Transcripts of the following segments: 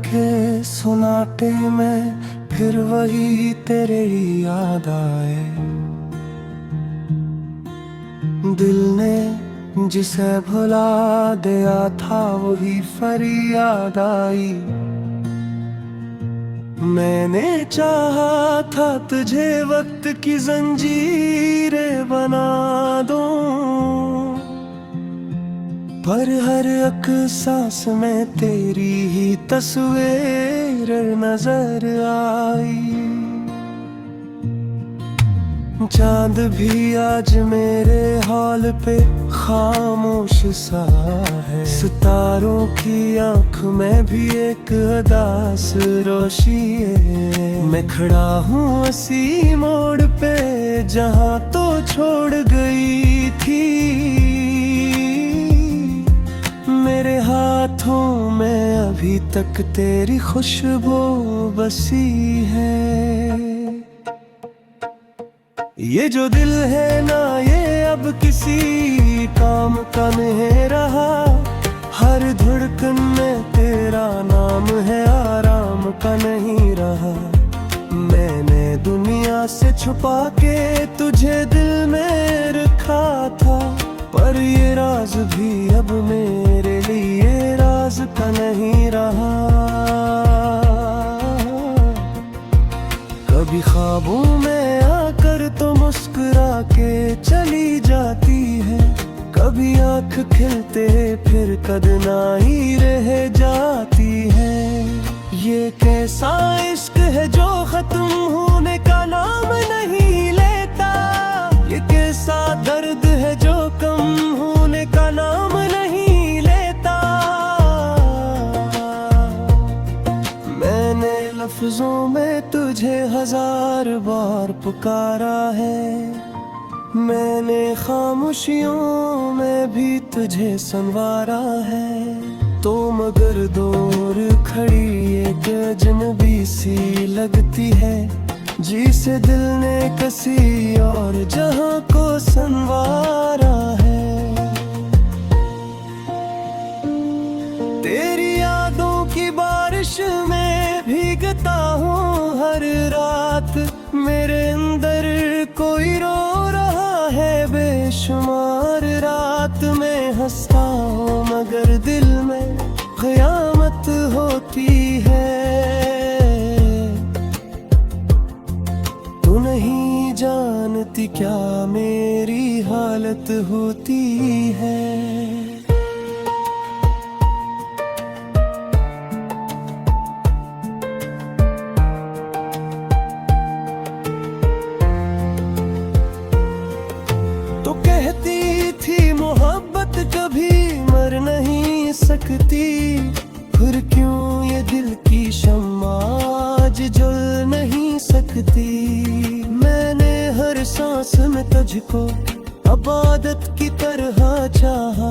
के सुनाटे में फिर वही तेरे ही याद आए। दिल ने जिसे भुला दिया था वही फरियाद आई। मैंने चाहा था तुझे वक्त की जंजीरें बना दूं, पर हर एक सांस में तेरी ही तस्वीर नजर आई। चांद भी आज मेरे हॉल पे खामोश सा है। सितारों की आंख में भी एक उदास रोशी है। मैं खड़ा हूँ उसी मोड़ पे जहाँ तो छोड़ गई थी। मेरे हाथों में अभी तक तेरी खुशबू बसी है। ये जो दिल है ना ये अब किसी काम का नहीं रहा। हर धड़कन में तेरा नाम है, आराम का नहीं रहा। मैंने दुनिया से छुपा के तुझे दिल में रखा था, पर ये राज भी अब मेरे लिए राज का नहीं रहा। कभी ख्वाबों में आकर तो मुस्कुरा के चली जाती है। कभी आँख खिलते फिर कदना ही रह जाती है। ये कैसा इश्क है जो खत्म होने का नाम नहीं लेता। ये कैसा दर्द है जो कम होने का नाम नहीं लेता। मैंने लफ्जों में तुझे हजार बार पुकारा है। मैंने खामोशियों में भी तुझे संवारा है। तो मगर दूर खड़ी एक अजनबी सी लगती है, जिसे दिल ने किसी और जहां को संवारा है। तेरी यादों की बारिश में भीगता हूँ हर रात। मेरे अंदर कोई रो रहा है बेशुमार रात में। हंसता हूँ मगर दिल में क़यामत होती है। तू नहीं जानती क्या मेरी हालत होती है। तो कहती थी मोहब्बत कभी मर नहीं सकती, फिर क्यों ये दिल की शम्मा आज जल नहीं सकती। मैंने हर सांस में तुझको इबादत की तरह चाहा,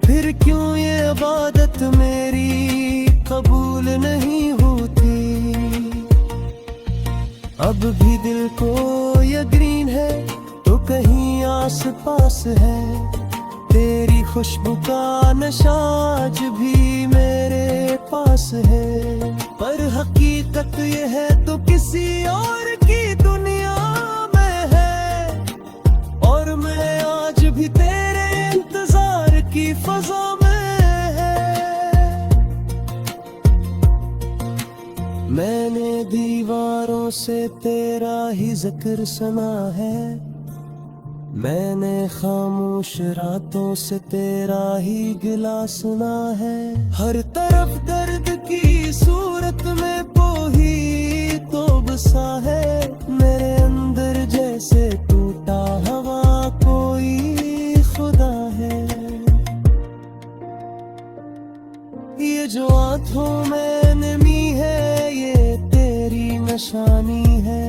फिर क्यों ये इबादत मेरी कबूल नहीं होती। अब भी दिल को यकीन है तो कहीं आस पास है। तेरी खुशबू का नशा आज भी मेरे पास है। पर हकीकत ये है तो किसी और की दुनिया में है। और मैं आज भी तेरे इंतजार की फजा में है। मैंने दीवारों से तेरा ही जिक्र सुना है। मैंने खामोश रातों से तेरा ही गिला सुना है। हर तरफ दर्द की सूरत में कोई तो बसा है। मेरे अंदर जैसे टूटा हवा कोई खुदा है। ये जो आंखों में नमी है ये तेरी निशानी है।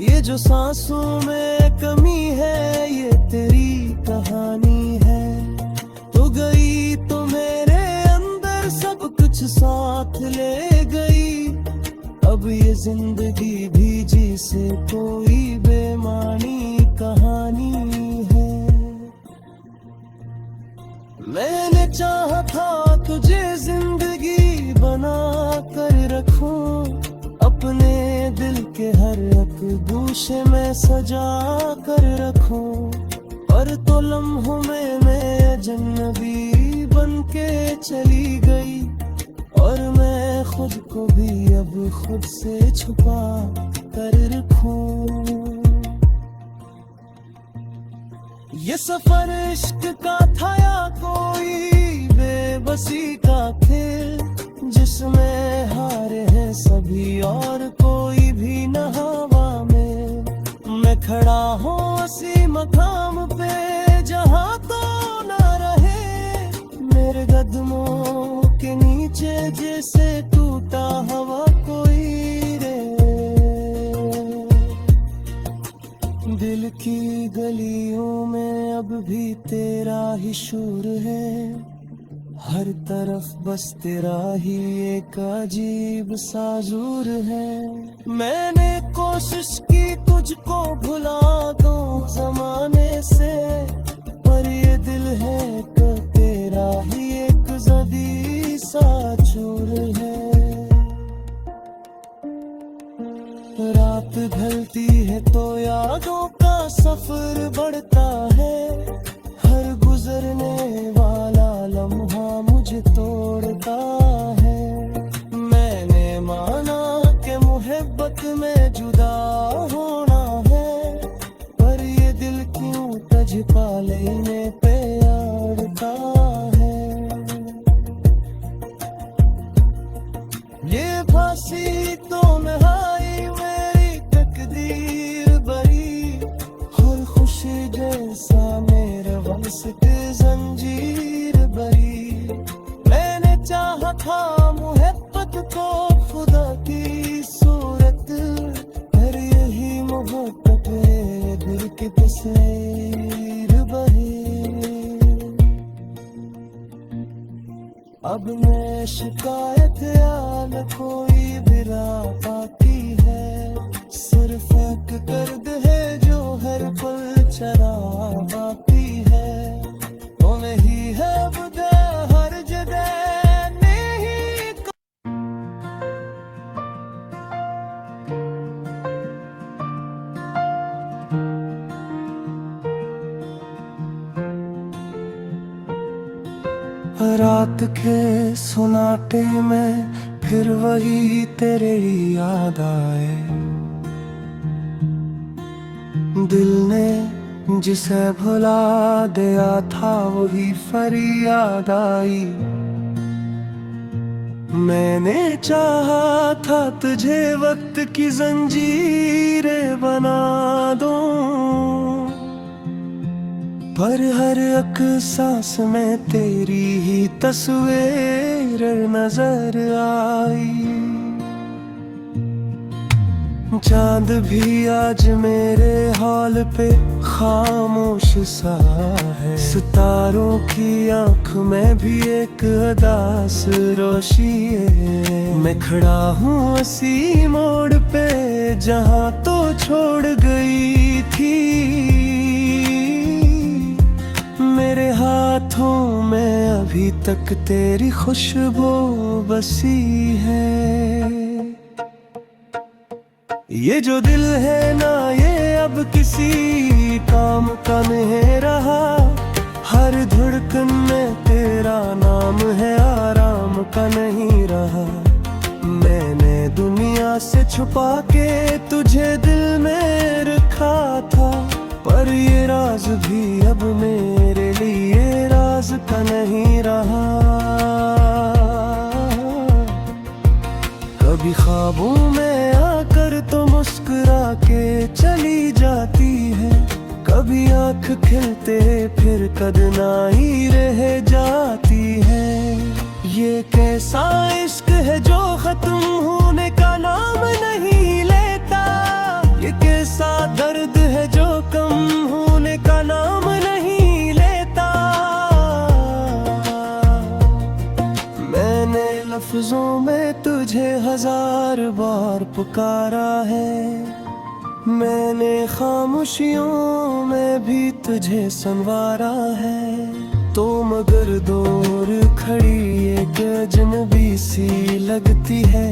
ये जो सांसों में कमी है ये तेरी कहानी है। तो गई तो मेरे अंदर सब कुछ साथ ले गई। अब ये जिंदगी भी जी से कोई बेमानी कहानी है। मैंने चाहा था तुझे जिंदगी बना कर रखूं, अपने दिल के हर एक गूशे में सजा कर रखूं। पर तो लम्हों में मैं अजनबी बन के चली गई, और मैं खुद को भी अब खुद से छुपा कर रखूं। ये सफर इश्क का था या कोई बेबसी का खेल, जिसमें हारे हैं सभी और कोई भी न हवा में। मैं खड़ा हूँ उसी मकाम पे जहाँ तो न रहे, मेरे कदमों के नीचे जैसे टूटा हवा कोई रे। दिल की गलियों में अब भी तेरा ही शोर है, हर तरफ बस तेरा ही एक अजीब सा ज़ूर है। मैंने कोशिश की तुझको भुला दूं ज़माने से, पर ये दिल है कि तेरा ही एक ज़दी सा चूर है। रात ढलती है तो यादों का सफर बढ़ता है, हर गुजरने वाला लम्हा मुझे तोड़ता है। मैंने माना कि मोहब्बत में जुदा होना है, पर ये दिल क्यों तुझ पा लेने पे अड़ता है। ये फांसी तो नहाई मेरी तकदीर बरी, और खुशी जैसा मेरे वंश के जंजीर बरी। मैंने चाहा था मोहब्बत को खुदा की सूरत, पर यही मोहब्बत है दिल की तस्वीर बही। अब मैं शिकायत या न कोई बिरा पाती है, सिर्फ एक दर्द है जो हर पल चरा पाती है। तो नहीं है बुदा हर जगह नहीं रात के सुनाटे में फिर वही तेरे ही याद आए। दिल ने जिसे भुला दिया था वही फरियाद आई। मैंने चाहा था तुझे वक्त की जंजीरें बना दूं, पर हर एक सांस में तेरी ही तस्वीर नजर आई। चांद भी आज मेरे हॉल पे खामोश सा है, सितारों की आंख में भी एक उदास रोशी है। मैं खड़ा हूँ उसी मोड़ पे जहाँ तो छोड़ गई थी, मेरे हाथों में अभी तक तेरी खुशबू बसी है। ये जो दिल है ना ये अब किसी काम का नहीं रहा, हर धड़कन में तेरा नाम है आराम का नहीं रहा। मैंने दुनिया से छुपा के तुझे दिल में रखा था, पर ये राज भी अब मेरे लिए राज का नहीं रहा। कभी ख्वाबों में आकर तो मुस्कुरा के चली जाती है, कभी आंख खिलते फिर कदनाई रह जाती है। ये कैसा इश्क है जो खत्म होने का नाम नहीं लेता, ये कैसा दर्द है जो कम होने का नाम नहीं लेता। मैंने लफ्जों में तुझे हजार बार पुकारा है, मैंने खामोशियों में भी तुझे सुनवारा है। तो मगर दूर खड़ी एक अजनबी सी लगती है,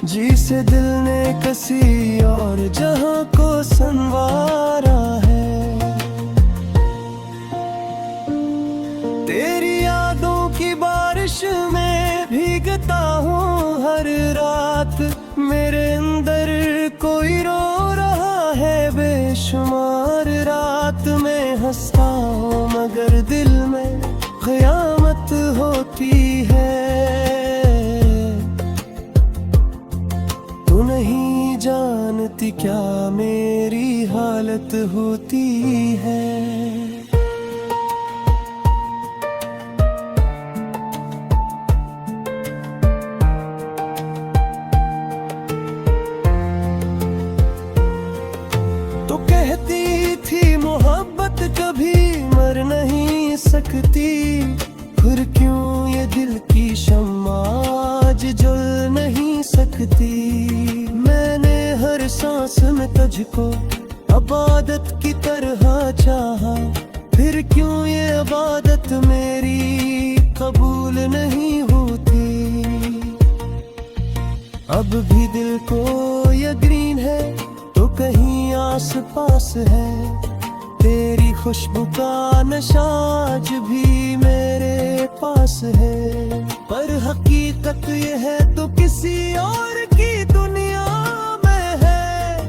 जी से दिल ने किसी और जहां को संवारा है। तेरी यादों की बारिश में भीगता हूँ हर रात, मेरे अंदर कोई रो रहा है बेशुमार रात में। हंसता हूँ मगर दिल में क़यामत होती है। तू नहीं जानती क्या मेरी हालत होती है। तो कहती थी मोहब्बत कभी मर नहीं सकती, फिर क्यों ये दिल की शम्मा आज जल नहीं सकती। मैंने हर सांस में तुझको इबादत की तरह चाहा, फिर क्यों ये इबादत मेरी कबूल नहीं होती। अब भी दिल को यकीन है तो कहीं आस पास है, तेरी खुशबू का नशा आज भी मेरे पास है। पर हकीकत ये है तो किसी और की दुनिया में है,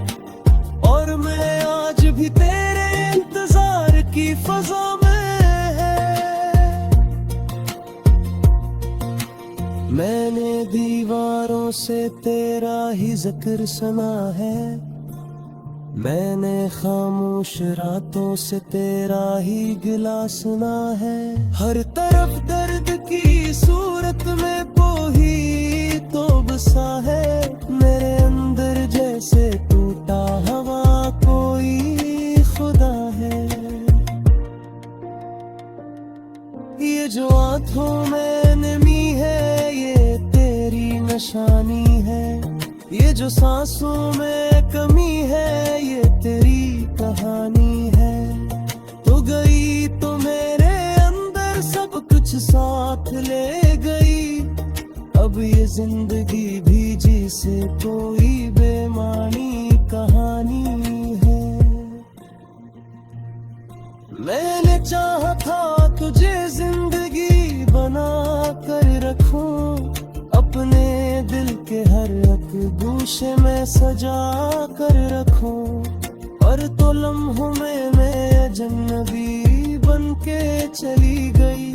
और मैं आज भी तेरे इंतजार की फजा में है। मैंने दीवारों से तेरा ही जिक्र सुना है, मैंने खामोश रातों से तेरा ही गिला सुना है। हर तरफ दर्द की सूरत में कोई तो बसा है, मेरे अंदर जैसे टूटा हवा कोई खुदा है। ये जो आँखों में नमी है ये तेरी निशानी है, ये जो सांसों में कमी है ये तेरी कहानी है। तो गई तो मेरे अंदर सब कुछ साथ ले गई, अब ये जिंदगी भी जिसे कोई बेमानी कहानी है। मैंने चाहा था तुझे जिंदगी बना कर रखूं, अपने दिल के हर एक गोशे में सजा कर रखूं। और तो लम्हों में मैं अजनबी बन के चली गई,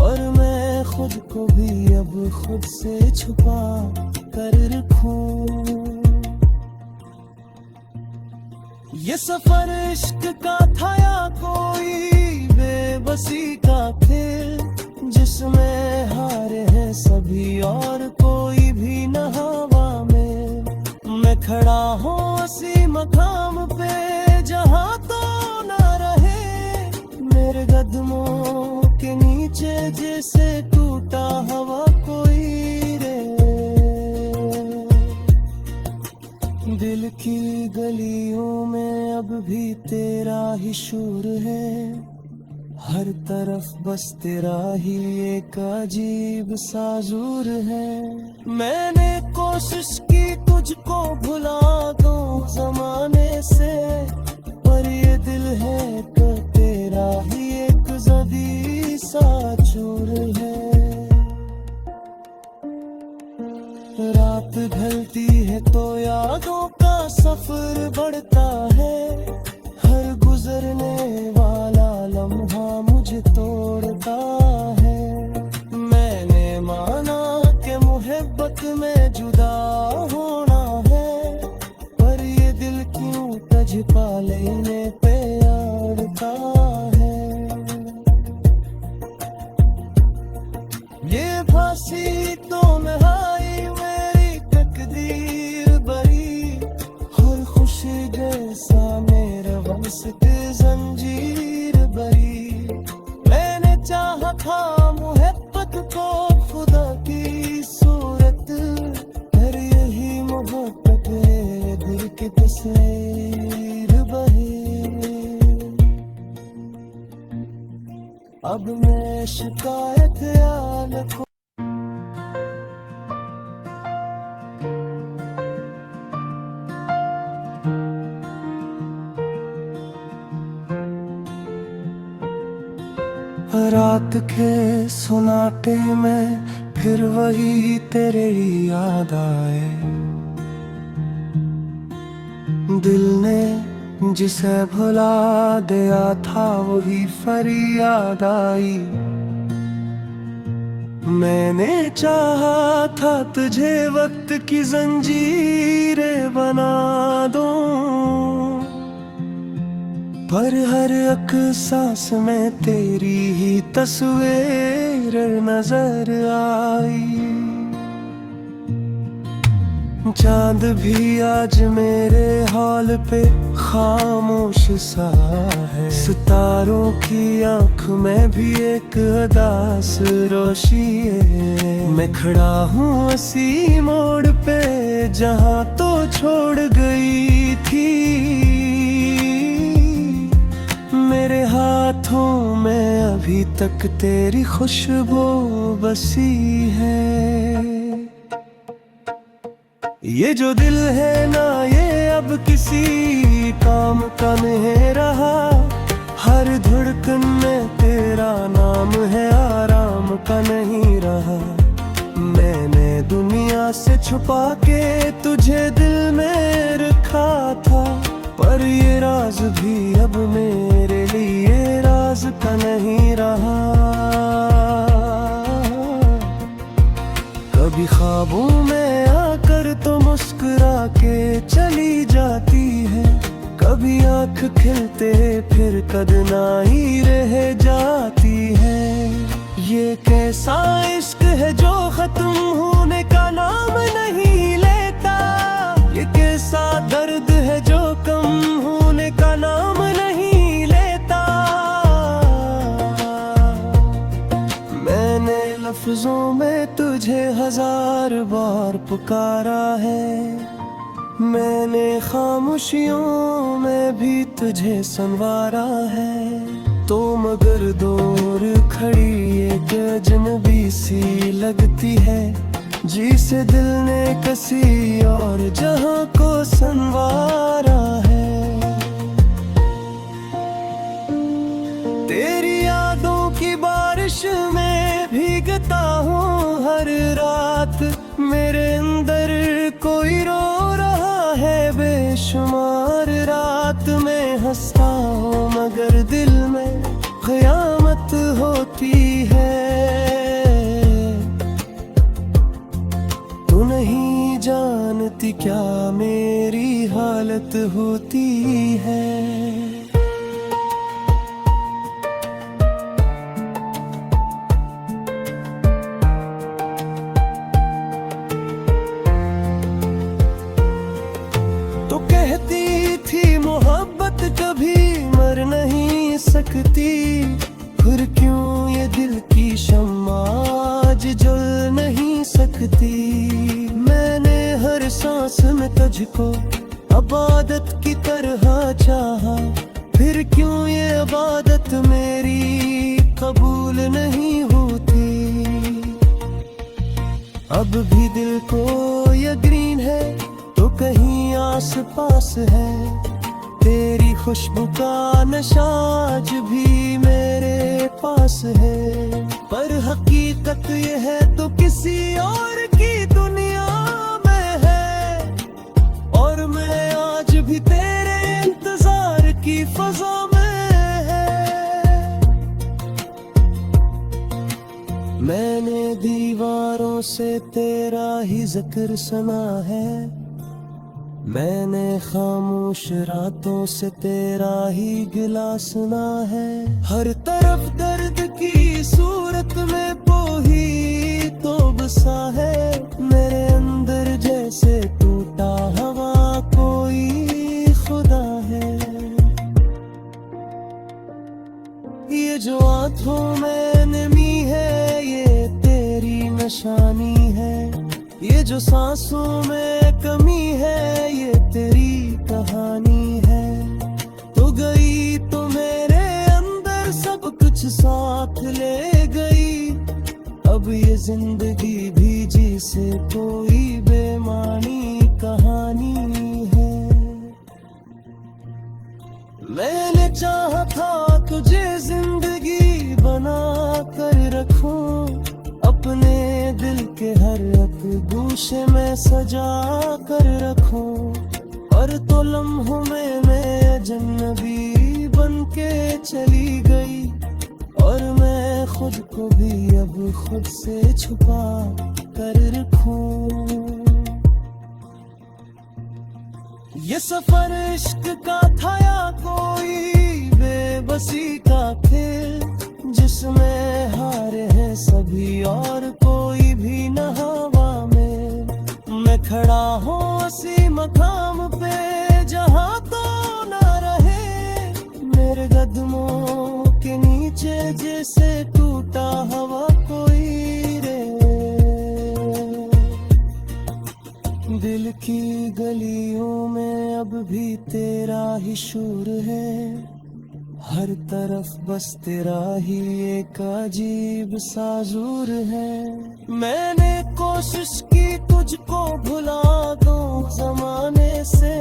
और मैं खुद को भी अब खुद से छुपा कर रखूं। ये सफर इश्क का था या कोई बेबसी का खेल, जिसमें हारे हैं सभी और कोई भी न हवा में। मैं खड़ा हूँ उसी मकाम पे जहाँ तो न रहे, मेरे कदमों के नीचे जैसे टूटा हवा कोई रे। दिल की गलियों में अब भी तेरा ही शोर है, हर तरफ बस तेरा ही एक अजीब सा ज़ूर है। मैंने कोशिश की तुझको भुला दूं ज़माने से, पर ये दिल है तो तेरा ही एक ज़दी सा चोर है। रात ढलती है तो यादों का सफर बढ़ता है, हर गुजरने वाला लम्हा मुझे तोड़ता है। मैंने माना कि मोहब्बत में जुदा होना है, पर ये दिल क्यों तुझ पा लेने पे अड़ता है। ये फांसी तो मैं हाई मेरी तकदीर बरी, हर खुशी जैसा मेरा बस के जंजीर बरी। मैंने चाहा था मोहब्बत को खुदा की सूरत, पर यही मोहब्बत है दिल के तस्वीर बही। अब मैं शिकायत याद को रात के सुनाटे में फिर वही तेरे याद आए। दिल ने जिसे भुला दिया था वही फरियाद आई। मैंने चाहा था तुझे वक्त की जंजीरें बना दूं, पर हर एक सांस में तेरी ही तस्वीर नजर आई। चांद भी आज मेरे हाल पे खामोश सा है। सितारों की आंख में भी एक उदास रोशी है। मैं खड़ा हूँ उसी मोड़ पे जहाँ तो छोड़ गई थी। मेरे हाथों में अभी तक तेरी खुशबू बसी है। ये जो दिल है ना ये अब किसी काम का नहीं रहा। हर धड़कन में तेरा नाम है, आराम का नहीं रहा। मैंने दुनिया से छुपा के तुझे दिल में रखा था, पर ये राज भी अब मेरे लिए राज का नहीं रहा। कभी ख्वाबों में आकर तो मुस्कुरा के चली जाती है। कभी आंख खिलते फिर कदना ही रह जाती है। ये कैसा इश्क है जो खत्म होने का नाम नहीं लेता। ये कैसा दर्द है जो कम होने का नाम नहीं लेता। मैंने लफ्जों में तुझे हजार बार पुकारा है। मैंने खामोशियों में भी तुझे संवारा है। तो मगर दूर खड़ी एक अजनबी सी लगती है, जिसे दिल ने किसी और जहां को संवारा है। तेरी यादों की बारिश में भीगता हूँ हर रात। मेरे अंदर कोई रो रहा है बेशुमार। रात में हंसता हूँ मगर दिल में क़यामत होती है। तू नहीं जानती क्या मेरी हालत होती है। तो कहती थी मोहब्बत कभी मर नहीं सकती, फिर क्यों ये दिल की शम्मा आज जल नहीं सकती। मैंने हर सांस में तुझको इबादत की तरह चाहा, फिर क्यों ये इबादत मेरी कबूल नहीं होती। अब भी दिल को यकीन है तो कहीं आस पास है। तेरी खुशबू का नशा आज भी मेरे पास है, पर हकीकत ये है तो किसी और की दुनिया में है। और मैं आज भी तेरे इंतजार की फजा में है। मैंने दीवारों से तेरा ही जिक्र सुना है। मैंने खामोश रातों से तेरा ही गिला सुना है। हर तरफ दर्द की सूरत में कोई तो बसा है। मेरे अंदर जैसे टूटा हवा कोई खुदा है। ये जो आँखों में नमी है ये तेरी निशानी है। ये जो सांसों में कमी है ये तेरी कहानी है। तो गई तो मेरे अंदर सब कुछ साथ ले गई। अब ये जिंदगी भी जी से कोई बेमानी कहानी है। मैंने चाहा था तुझे जिंदगी बना शीशे में सजा कर रखूं, और तो लम्हों में मैं अजनबी बन के चली गई, और मैं खुद को भी अब खुद से छुपा कर रखूं। ये सफर इश्क का था या कोई बेबसी का खेल, जिसमें हारे हैं सभी और कोई भी न हवा में। मैं खड़ा हूँ उसी मकाम पे जहाँ तो न रहे, मेरे कदमों के नीचे जैसे टूटा हवा कोई रे। दिल की गलियों में अब भी तेरा ही शोर है, हर तरफ बस तेरा ही एक अजीब सा ज़ूर है। मैंने कोशिश की तुझको भुला दूं ज़माने से,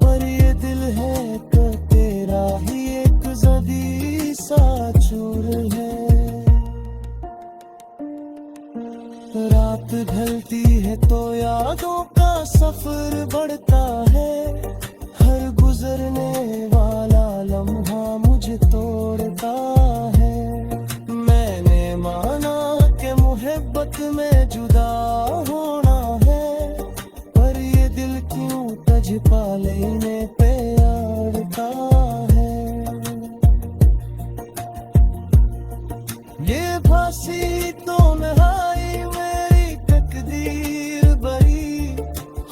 पर ये दिल है कि तेरा ही एक ज़दी सा चूर है। रात ढलती है तो यादों का सफर बढ़ता है, हर गुजरने वाला लम्हा मुझे तोड़ता है। मैंने माना कि मोहब्बत में जुदा होना है, पर ये दिल क्यों तुझ पा लेने पे अड़ता है। ये फांसी तो नहाई मेरी तकदीर बड़ी,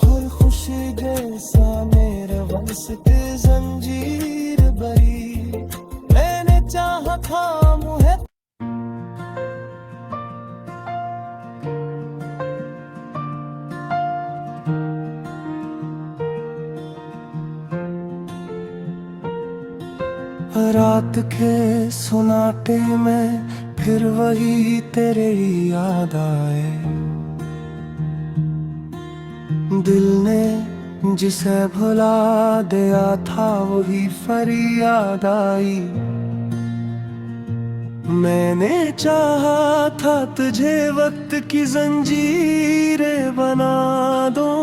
हर खुशी जैसा मेरे वंश के जंजीर बरी। मैंने चाहा था मुझे रात के सुनाटे में फिर वही तेरे याद आए। दिल ने जिसे भुला दिया था वही फरियाद आई। मैंने चाहा था तुझे वक्त की जंजीरें बना दूं,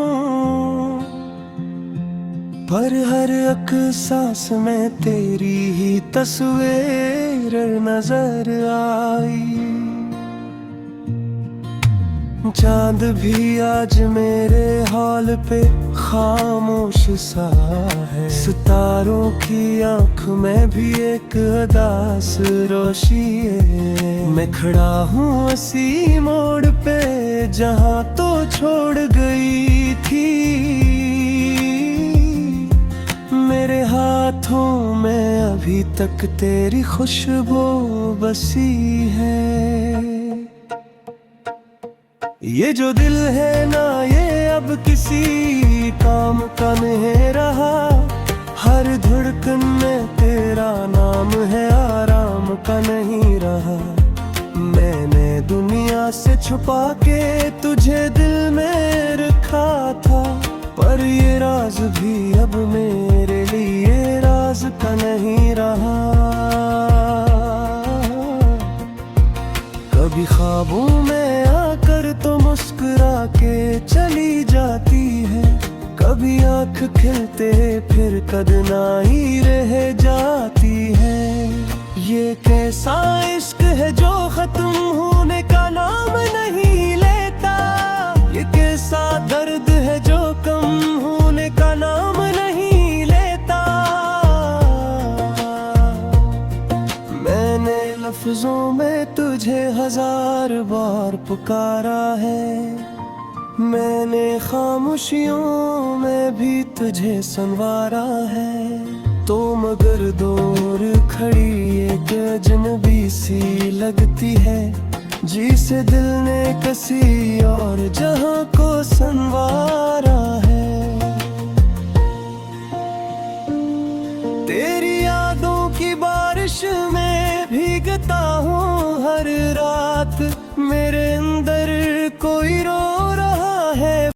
पर हर एक सांस में तेरी ही तस्वीर नजर आई। चांद भी आज मेरे हॉल पे खामोश सा है, सितारों की आंख में भी एक उदास रोशी है। मैं खड़ा हूँ उसी मोड़ पे जहाँ तो छोड़ गई थी, मेरे हाथों में अभी तक तेरी खुशबू बसी है। ये जो दिल है ना ये अब किसी काम का नहीं रहा, हर धड़कन में तेरा नाम है आराम का नहीं रहा। मैंने दुनिया से छुपा के तुझे दिल में रखा था, पर ये राज भी अब मेरे लिए राज का नहीं रहा। कभी ख्वाबों में आकर तो मुस्कुरा के चली जाती है, कभी आंख खिलते फिर कदना ही रह जाती है। ये कैसा इश्क है जो खत्म होने का नाम नहीं लेता, ये कैसा दर्द है जो कम होने का नाम नहीं लेता। मैंने लफ्जों में तुझे हजार बार पुकारा है, मैंने खामोशियों में भी तुझे सुनवारा है। तो मगर दूर खड़ी एक अजनबी सी लगती है, जिसे दिल ने किसी और जहां को संवारा है। तेरी यादों की बारिश में भीगता हूँ हर रात, मेरे अंदर कोई रो